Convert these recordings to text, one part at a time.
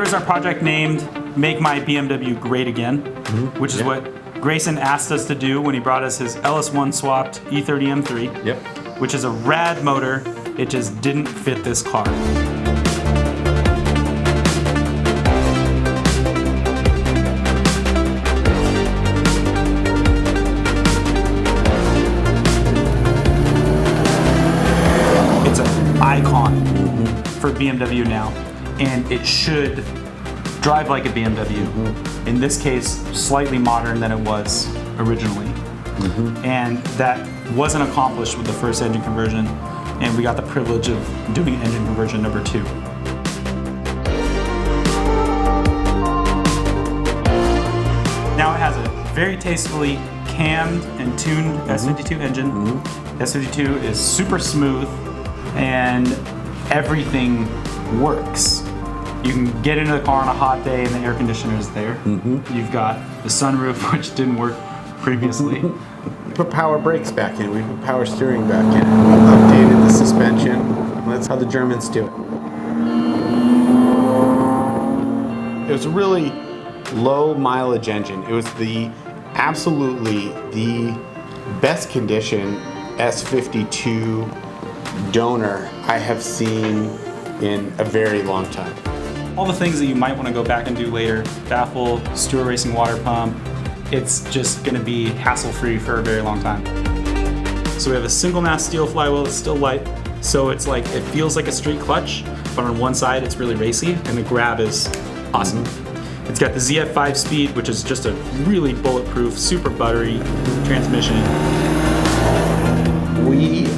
Here's our project named Make My BMW Great Again, which is what Grayson asked us to do when he brought us his LS1 swapped E30 M3, which is a rad motor. It just didn't fit this car. It's an icon for BMW now, and it should drive like a BMW. In this case, slightly modern than it was originally. And that wasn't accomplished with the first engine conversion, and we got the privilege of doing engine conversion number 2. Now it has a very tastefully cammed and tuned S52 engine. S52 is super smooth and everything works. You can get into the car on a hot day and the air conditioner is there. You've got the sunroof, which didn't work previously. We put power brakes back in, we put power steering back in. We updated the suspension. That's how the Germans do it. It was a really low mileage engine. It was absolutely the best condition S52 donor I have seen in a very long time. All the things that you might want to go back and do later, baffle, Stewart Racing water pump, it's just going to be hassle-free for a very long time. So we have a single mass steel flywheel that's still light, so it's like, it feels like a street clutch, but on one side it's really racy, and the grab is awesome. It's got the ZF 5-speed, which is just a really bulletproof, super buttery transmission. We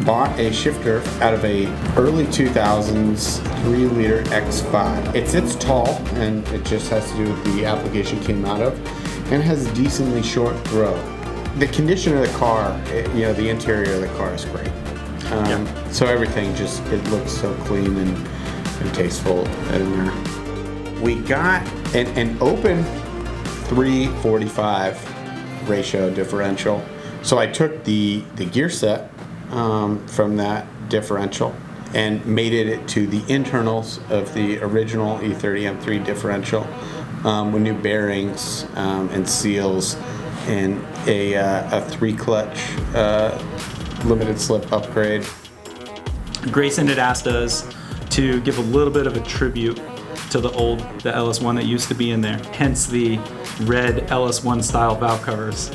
bought a shifter out of a early 2000s 3-liter X5. It sits tall, and it just has to do with the application it came out of, and has a decently short throw. The condition of the car, the interior of the car is great. So everything just, it looks so clean and tasteful in there. We got an open 345 ratio differential. So I took the gear set from that differential and mated it to the internals of the original E30 M3 differential with new bearings and seals and a 3-clutch limited slip upgrade. Grayson had asked us to give a little bit of a tribute to the LS1 that used to be in there, hence the red LS1 style valve covers.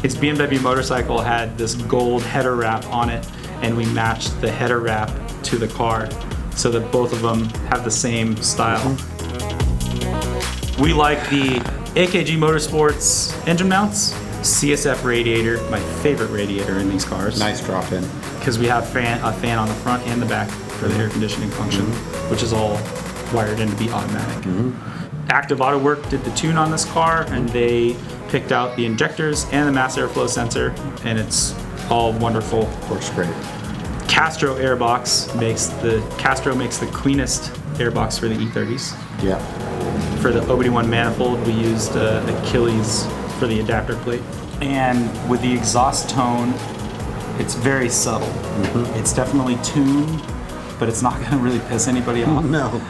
His BMW motorcycle had this gold header wrap on it, and we matched the header wrap to the car so that both of them have the same style. We like the AKG Motorsports engine mounts, CSF radiator, my favorite radiator in these cars. Nice drop in. Because we have a fan on the front and the back for the air conditioning function, which is all wired in to be automatic. Active Autowerke did the tune on this car, and they picked out the injectors and the mass airflow sensor, and it's all wonderful. Works great. Castro makes the cleanest airbox for the E30s. Yeah. For the OBD1 manifold, we used Achilles for the adapter plate. And with the exhaust tone, it's very subtle. It's definitely tuned, but it's not going to really piss anybody off. No.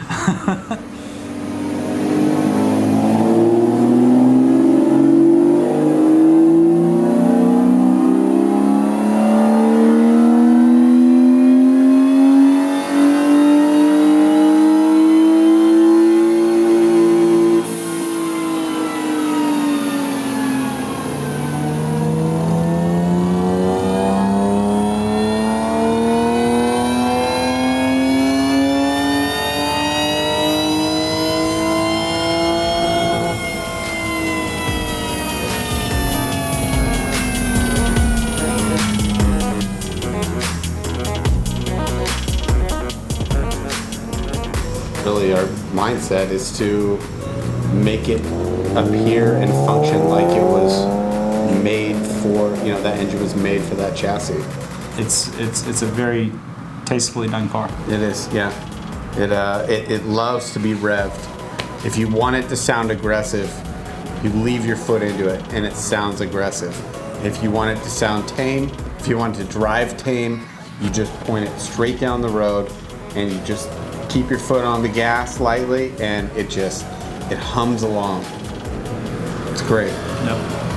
Really, our mindset is to make it appear and function like it was made for, that engine was made for that chassis. It's a very tastefully done car. It is, yeah. It loves to be revved. If you want it to sound aggressive, you leave your foot into it and it sounds aggressive. If you want it to sound tame, if you want it to drive tame, you just point it straight down the road and you just keep your foot on the gas lightly, and it hums along. It's great. Yep.